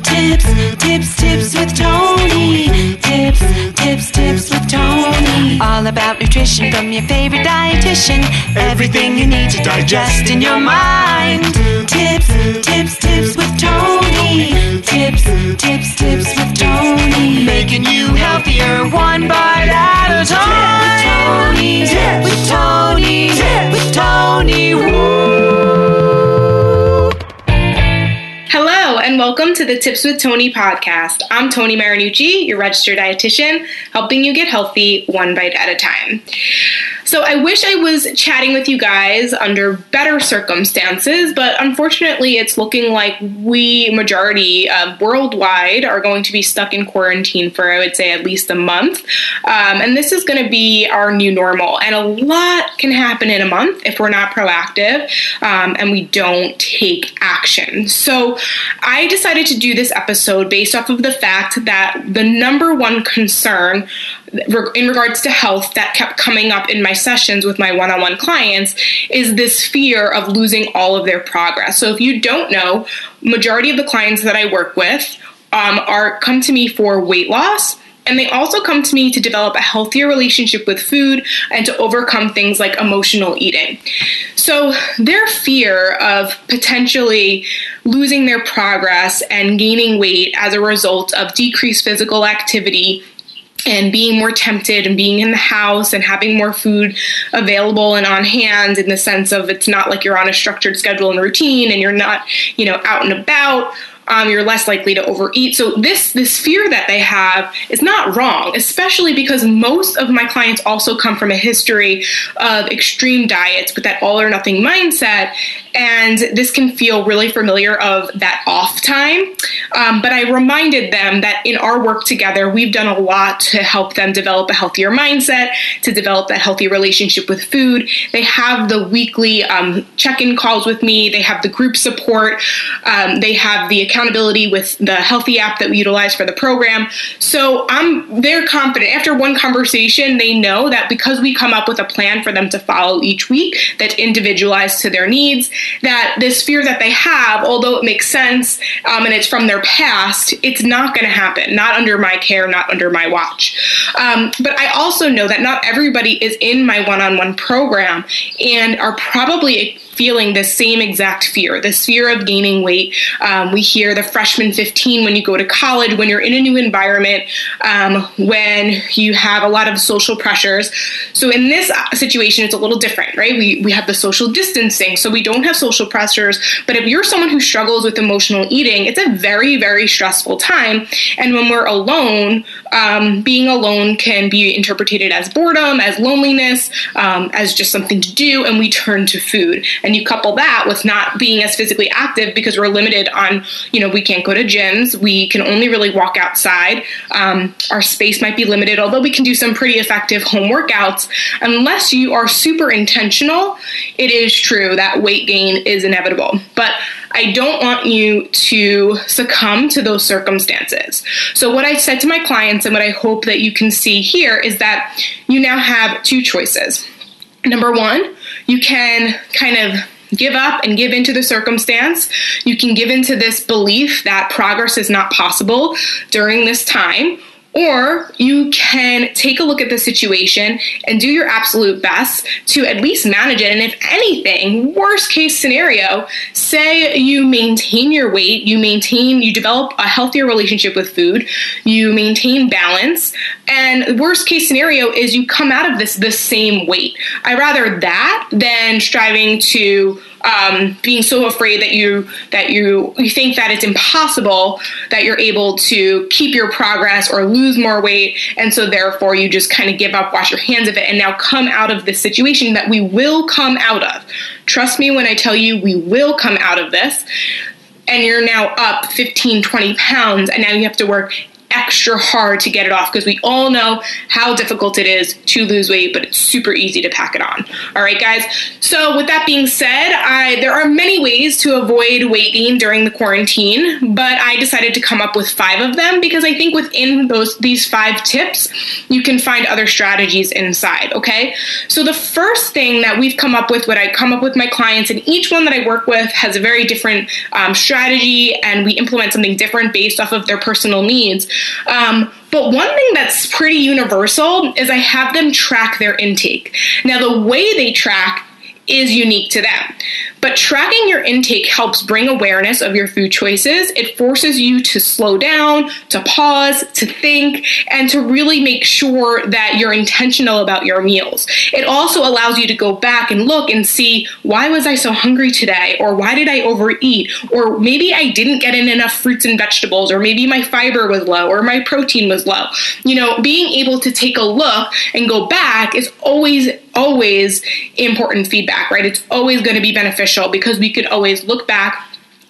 Tips with Tony. Tips with Tony. All about nutrition from your favorite dietitian. Everything you need to digest in your mind. Tips with Tony. Tips with Tony. Making you healthier one bite at a time. With Tony. Woo. Hello, and welcome to the Tips with Tony podcast. I'm Tony Marinucci, your registered dietitian, helping you get healthy one bite at a time. So I wish I was chatting with you guys under better circumstances, but unfortunately it's looking like we, majority worldwide, are going to be stuck in quarantine for, I would say, at least a month. And this is going to be our new normal. And a lot can happen in a month if we're not proactive and we don't take action. So I decided to do this episode based off of the fact that the number one concern in regards to health that kept coming up in my sessions with my one-on-one clients is this fear of losing all of their progress. So if you don't know, majority of the clients that I work with come to me for weight loss. And they also come to me to develop a healthier relationship with food and to overcome things like emotional eating. So their fear of potentially losing their progress and gaining weight as a result of decreased physical activity and being more tempted and being in the house and having more food available and on hand, in the sense of it's not like you're on a structured schedule and routine and you're not, out and about. You're less likely to overeat. So this fear that they have is not wrong, especially because most of my clients also come from a history of extreme diets with that all or nothing mindset. And this can feel really familiar of that off time. But I reminded them that in our work together, we've done a lot to help them develop a healthier mindset, to develop that healthy relationship with food. They have the weekly check-in calls with me. They have the group support. They have the accountability with the Healthy app that we utilize for the program. So they're confident. After one conversation, they know that because we come up with a plan for them to follow each week that's individualized to their needs, that this fear that they have, although it makes sense and it's from their past, it's not going to happen. Not under my care, not under my watch. But I also know that not everybody is in my one-on-one program and are probably feeling the same exact fear, this fear of gaining weight. We hear the freshman 15 when you go to college, when you're in a new environment, when you have a lot of social pressures. So in this situation, it's a little different, right? We have the social distancing, so we don't have social pressures. But if you're someone who struggles with emotional eating, it's a very, very stressful time. And when we're alone, being alone can be interpreted as boredom, as loneliness, as just something to do, and we turn to food. And you couple that with not being as physically active because we're limited on, we can't go to gyms. We can only really walk outside. Our space might be limited, although we can do some pretty effective home workouts. Unless you are super intentional, it is true that weight gain is inevitable. But I don't want you to succumb to those circumstances. So what I said to my clients and what I hope that you can see here is that you now have two choices. Number one, you can kind of give up and give into the circumstance. You can give into this belief that progress is not possible during this time. Or you can take a look at the situation and do your absolute best to at least manage it. And if anything, worst case scenario, say you maintain your weight, you develop a healthier relationship with food, you maintain balance, and worst case scenario is you come out of this the same weight. I'd rather that than striving to being so afraid that you think that it's impossible that you're able to keep your progress or lose more weight, and so therefore you just kind of give up, wash your hands of it, and now come out of this situation that we will come out of. Trust me when I tell you we will come out of this, and you're now up 15, 20 pounds, and now you have to work extra hard to get it off, because we all know how difficult it is to lose weight, but it's super easy to pack it on. All right, guys. So with that being said, there are many ways to avoid weight gain during the quarantine, but I decided to come up with 5 of them because I think within these 5 tips, you can find other strategies inside. Okay. So the first thing that we've come up with, what I come up with my clients, and each one that I work with has a very different strategy, and we implement something different based off of their personal needs. But one thing that's pretty universal is I have them track their intake. Now, the way they track is unique to them, but tracking your intake helps bring awareness of your food choices. It forces you to slow down, to pause, to think, and to really make sure that you're intentional about your meals. It also allows you to go back and look and see, why was I so hungry today? Or why did I overeat? Or maybe I didn't get in enough fruits and vegetables, or maybe my fiber was low, or my protein was low. Being able to take a look and go back is always important feedback, right? It's always going to be beneficial because we could always look back,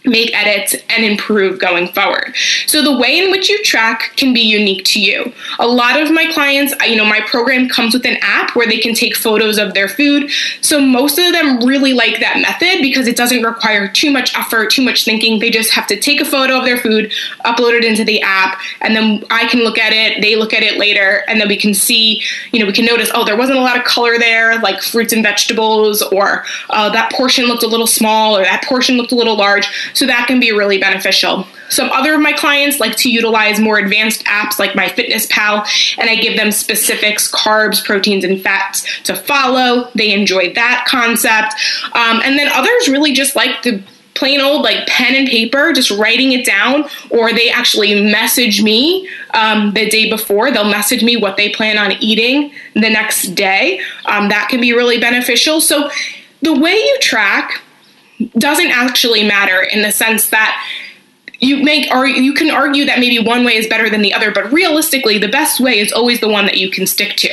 make edits, and improve going forward. So the way in which you track can be unique to you. A lot of my clients, my program comes with an app where they can take photos of their food. So most of them really like that method because it doesn't require too much effort, too much thinking. They just have to take a photo of their food, upload it into the app, and then I can look at it, they look at it later, and then we can see, we can notice, there wasn't a lot of color there, like fruits and vegetables, or that portion looked a little small, or that portion looked a little large. So that can be really beneficial. Some other of my clients like to utilize more advanced apps like MyFitnessPal, and I give them specifics, carbs, proteins, and fats to follow. They enjoy that concept. And then others really just like the plain old pen and paper, just writing it down, or they actually message me the day before. They'll message me what they plan on eating the next day. That can be really beneficial. So the way you track doesn't actually matter in the sense that you can argue that maybe one way is better than the other, but realistically, the best way is always the one that you can stick to.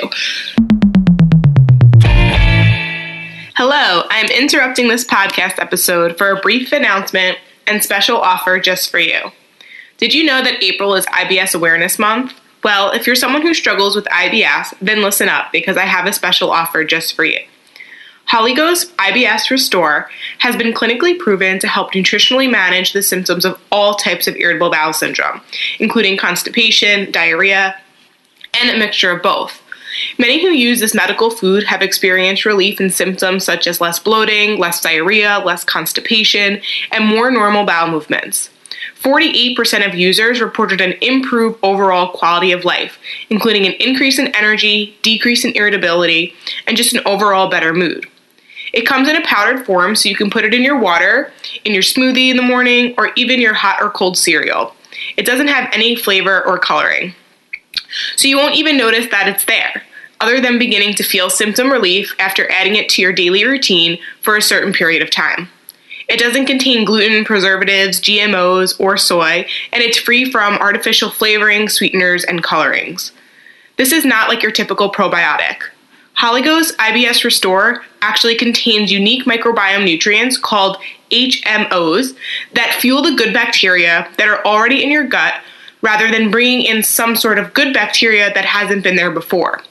Hello, I'm interrupting this podcast episode for a brief announcement and special offer just for you. Did you know that April is IBS Awareness Month? Well, if you're someone who struggles with IBS, then listen up because I have a special offer just for you. Holygos IBS Restore has been clinically proven to help nutritionally manage the symptoms of all types of irritable bowel syndrome, including constipation, diarrhea, and a mixture of both. Many who use this medical food have experienced relief in symptoms such as less bloating, less diarrhea, less constipation, and more normal bowel movements. 48% of users reported an improved overall quality of life, including an increase in energy, decrease in irritability, and just an overall better mood. It comes in a powdered form, so you can put it in your water, in your smoothie in the morning, or even your hot or cold cereal. It doesn't have any flavor or coloring, so you won't even notice that it's there, other than beginning to feel symptom relief after adding it to your daily routine for a certain period of time. It doesn't contain gluten, preservatives, GMOs, or soy, and it's free from artificial flavorings, sweeteners, and colorings. This is not like your typical probiotic. Holygos IBS Restore actually contains unique microbiome nutrients called HMOs that fuel the good bacteria that are already in your gut rather than bringing in some sort of good bacteria that hasn't been there before.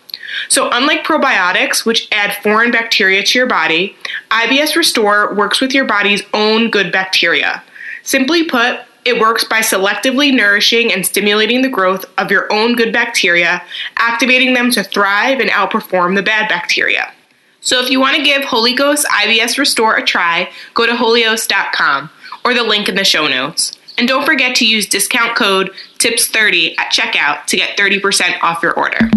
So unlike probiotics, which add foreign bacteria to your body, IBS Restore works with your body's own good bacteria. Simply put, it works by selectively nourishing and stimulating the growth of your own good bacteria, activating them to thrive and outperform the bad bacteria. So if you want to give Holygos IBS Restore a try, go to holios.com or the link in the show notes. And don't forget to use discount code TIPS30 at checkout to get 30% off your order.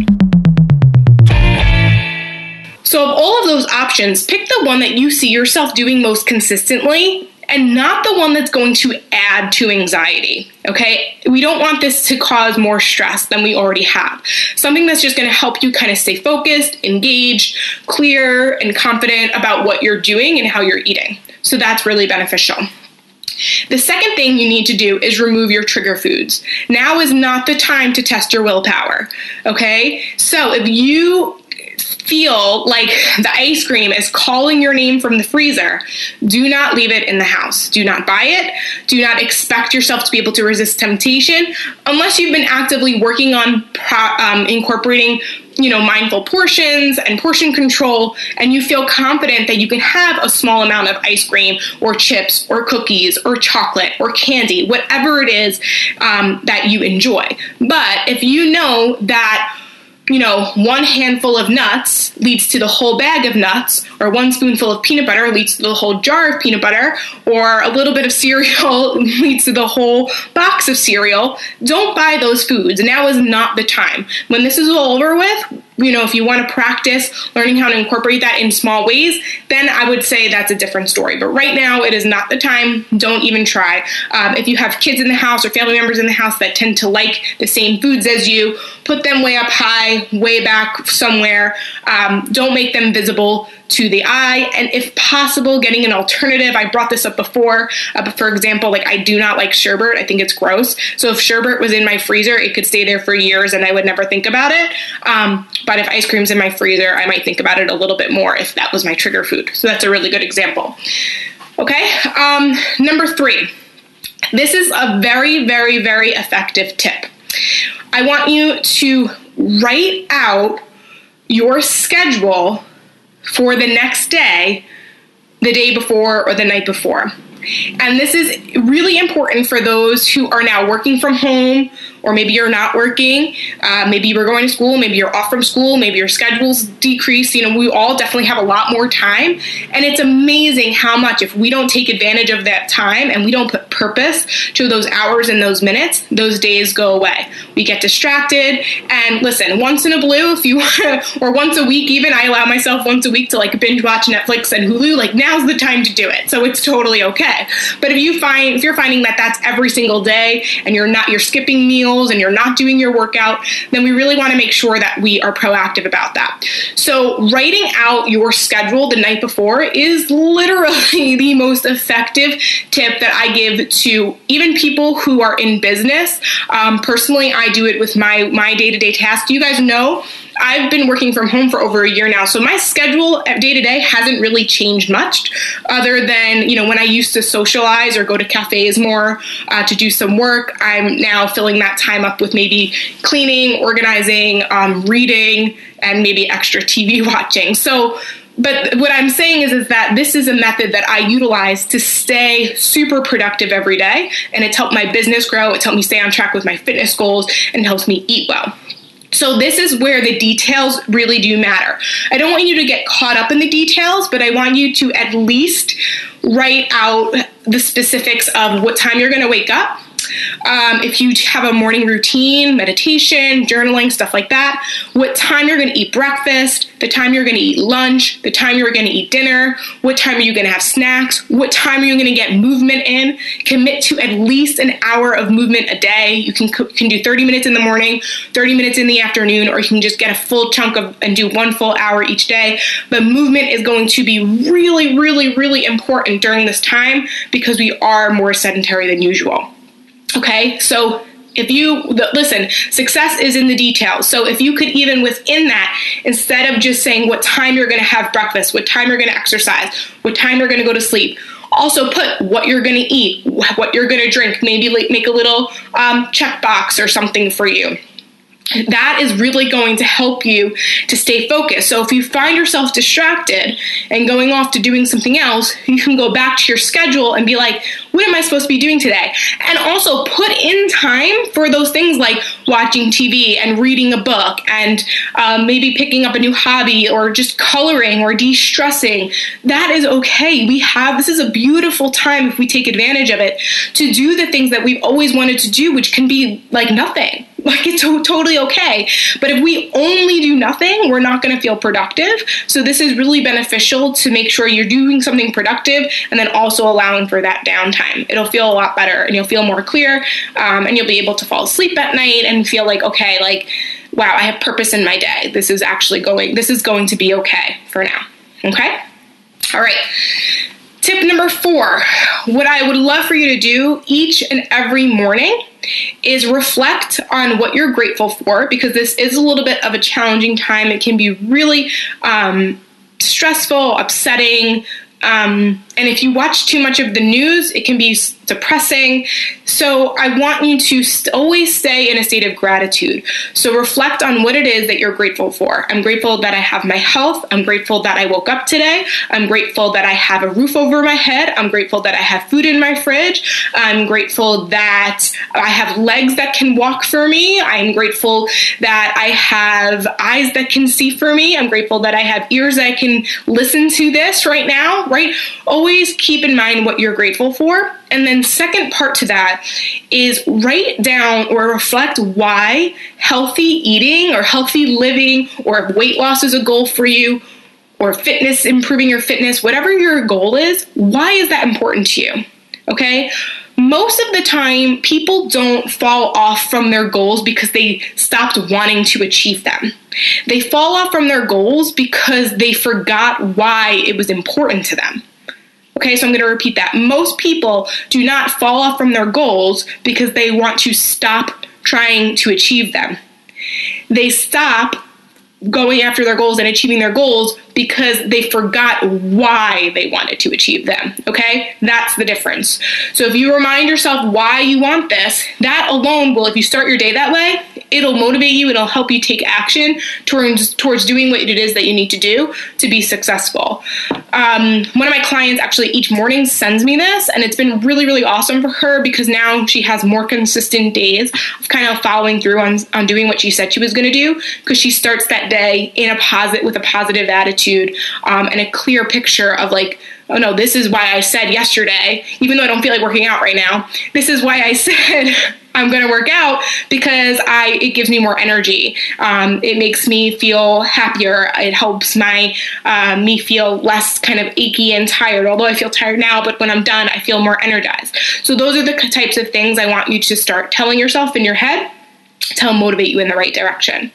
So of all of those options, pick the one that you see yourself doing most consistently and not the one that's going to add to anxiety, okay? We don't want this to cause more stress than we already have. Something that's just going to help you kind of stay focused, engaged, clear, and confident about what you're doing and how you're eating. So that's really beneficial. The second thing you need to do is remove your trigger foods. Now is not the time to test your willpower, okay? So if you feel like the ice cream is calling your name from the freezer, do not leave it in the house. Do not buy it. Do not expect yourself to be able to resist temptation unless you've been actively working on incorporating mindful portions and portion control, and you feel confident that you can have a small amount of ice cream or chips or cookies or chocolate or candy, whatever it is that you enjoy. But if you know that one handful of nuts leads to the whole bag of nuts, or one spoonful of peanut butter leads to the whole jar of peanut butter, or a little bit of cereal leads to the whole box of cereal, don't buy those foods. Now is not the time. When this is all over with, if you want to practice learning how to incorporate that in small ways, then I would say that's a different story. But right now, it is not the time. Don't even try. If you have kids in the house or family members in the house that tend to like the same foods as you, put them way up high, way back somewhere. Don't make them visible to the eye, and if possible, getting an alternative. I brought this up before, but for example, I do not like sherbet. I think it's gross. So if sherbet was in my freezer, it could stay there for years and I would never think about it. But if ice cream's in my freezer, I might think about it a little bit more if that was my trigger food. So that's a really good example. Okay, number 3. This is a very, very, very effective tip. I want you to write out your schedule for the next day, the day before, or the night before. And this is really important for those who are now working from home, or maybe you're not working, maybe you were going to school, maybe you're off from school, maybe your schedule's decreased. We all definitely have a lot more time. And it's amazing how much, if we don't take advantage of that time and we don't put purpose to those hours and those minutes, those days go away. We get distracted. And listen, once in a blue, if you or once a week even, I allow myself once a week to binge watch Netflix and Hulu. Now's the time to do it. So it's totally okay. But if you're finding that that's every single day and you're skipping meals and you're not doing your workout, then we really want to make sure that we are proactive about that. So writing out your schedule the night before is literally the most effective tip that I give to even people who are in business. Personally, I do it with my day-to-day tasks. You guys know I've been working from home for over a year now, so my schedule day to day hasn't really changed much, other than, when I used to socialize or go to cafes more to do some work. I'm now filling that time up with maybe cleaning, organizing, reading, and maybe extra TV watching. But what I'm saying is that this is a method that I utilize to stay super productive every day, and it's helped my business grow, it's helped me stay on track with my fitness goals, and it helps me eat well. So this is where the details really do matter. I don't want you to get caught up in the details, but I want you to at least write out the specifics of what time you're going to wake up. If you have a morning routine, meditation, journaling, stuff like that, what time you're going to eat breakfast, the time you're going to eat lunch, the time you're going to eat dinner, what time are you going to have snacks, what time are you going to get movement in. Commit to at least an hour of movement a day. You can do 30 minutes in the morning, 30 minutes in the afternoon, or you can just get a full chunk and do 1 full hour each day. But movement is going to be really, really, really important during this time because we are more sedentary than usual. Okay, so listen, success is in the details. So if you could even within that, instead of just saying what time you're going to have breakfast, what time you're going to exercise, what time you're going to go to sleep, also put what you're going to eat, what you're going to drink, maybe make a little checkbox or something for you. That is really going to help you to stay focused. So if you find yourself distracted and going off to doing something else, you can go back to your schedule and be like, what am I supposed to be doing today? And also put in time for those things like watching TV and reading a book and maybe picking up a new hobby or just coloring or de-stressing. That is okay. This is a beautiful time if we take advantage of it to do the things that we've always wanted to do, which can be like nothing. It's totally okay. But if we only do nothing, we're not going to feel productive. So this is really beneficial to make sure you're doing something productive and then also allowing for that downtime. It'll feel a lot better and you'll feel more clear and you'll be able to fall asleep at night and feel like, okay, wow, I have purpose in my day. This is going to be okay for now. Okay? All right. Tip number 4, what I would love for you to do each and every morning is reflect on what you're grateful for, because this is a little bit of a challenging time. It can be really stressful, upsetting, and if you watch too much of the news, it can be depressing. So I want you to always stay in a state of gratitude. So reflect on what it is that you're grateful for. I'm grateful that I have my health. I'm grateful that I woke up today. I'm grateful that I have a roof over my head. I'm grateful that I have food in my fridge. I'm grateful that I have legs that can walk for me. I'm grateful that I have eyes that can see for me. I'm grateful that I have ears that can listen to this right now, right? Always keep in mind what you're grateful for. And then second part to that is write down or reflect why healthy eating or healthy living, or if weight loss is a goal for you, or fitness, improving your fitness, whatever your goal is, why is that important to you? Okay? Most of the time, people don't fall off from their goals because they stopped wanting to achieve them. They fall off from their goals because they forgot why it was important to them. Okay, so I'm going to repeat that. Most people do not fall off from their goals because they want to stop trying to achieve them. They stop going after their goals and achieving their goals because they forgot why they wanted to achieve them, okay? That's the difference. So if you remind yourself why you want this, that alone will, if you start your day that way, it'll motivate you, it'll help you take action towards doing what it is that you need to do to be successful. One of my clients actually each morning sends me this, and it's been really, really awesome for her because now she has more consistent days of kind of following through on doing what she said she was going to do, because she starts that day with a positive attitude and a clear picture of like, oh no, this is why I said yesterday, even though I don't feel like working out right now, this is why I said I'm going to work out, because it gives me more energy. It makes me feel happier. It helps me feel less kind of achy and tired, although I feel tired now, but when I'm done, I feel more energized. So those are the types of things I want you to start telling yourself in your head to help motivate you in the right direction.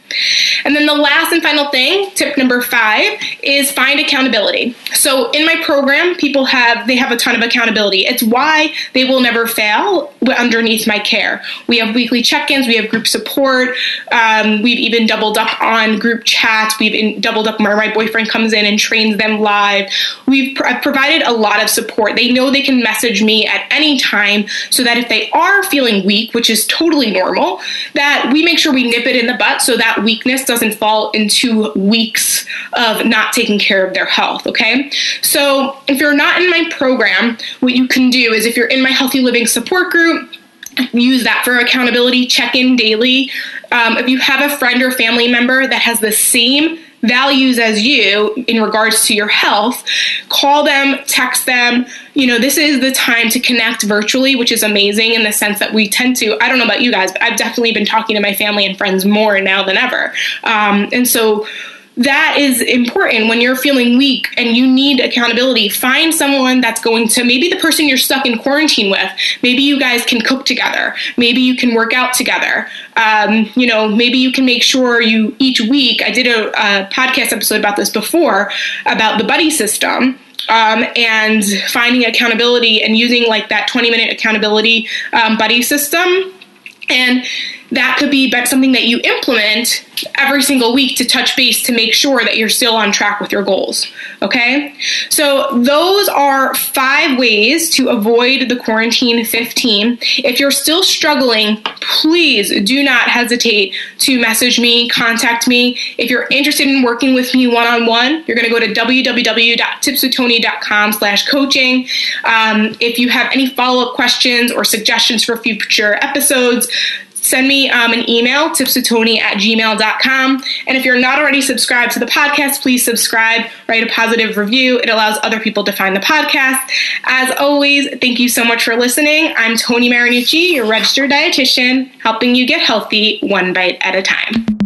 And then the last and final thing, tip number 5, is find accountability. So in my program, they have a ton of accountability. It's why they will never fail underneath my care. We have weekly check-ins, we have group support, we've even doubled up on group chats, we've doubled up where my boyfriend comes in and trains them live. I've provided a lot of support. They know they can message me at any time, so that if they are feeling weak, which is totally normal, that we make sure we nip it in the butt so that weakness doesn't fall into weeks of not taking care of their health, okay? So if you're not in my program, what you can do is, if you're in my Healthy Living support group, use that for accountability, check in daily. If you have a friend or family member that has the same values as you in regards to your health, call them, text them. This is the time to connect virtually, which is amazing in the sense that we tend to, I don't know about you guys, but I've definitely been talking to my family and friends more now than ever. And so that is important when you're feeling weak and you need accountability. Find someone that's going to, maybe the person you're stuck in quarantine with, maybe you guys can cook together. Maybe you can work out together. Maybe you can make sure each week, I did a podcast episode about this before, about the buddy system. And finding accountability and using like that 20-minute accountability buddy system. And that could be something that you implement every single week to touch base to make sure that you're still on track with your goals. Okay? So those are 5 ways to avoid the quarantine 15. If you're still struggling, please do not hesitate to message me, contact me. If you're interested in working with me one-on-one, you're going to go to www.tipswithtony.com/coaching. If you have any follow-up questions or suggestions for future episodes, send me an email, tipswithtony@gmail.com. And if you're not already subscribed to the podcast, please subscribe, write a positive review. It allows other people to find the podcast. As always, thank you so much for listening. I'm Tony Marinucci, your registered dietitian, helping you get healthy one bite at a time.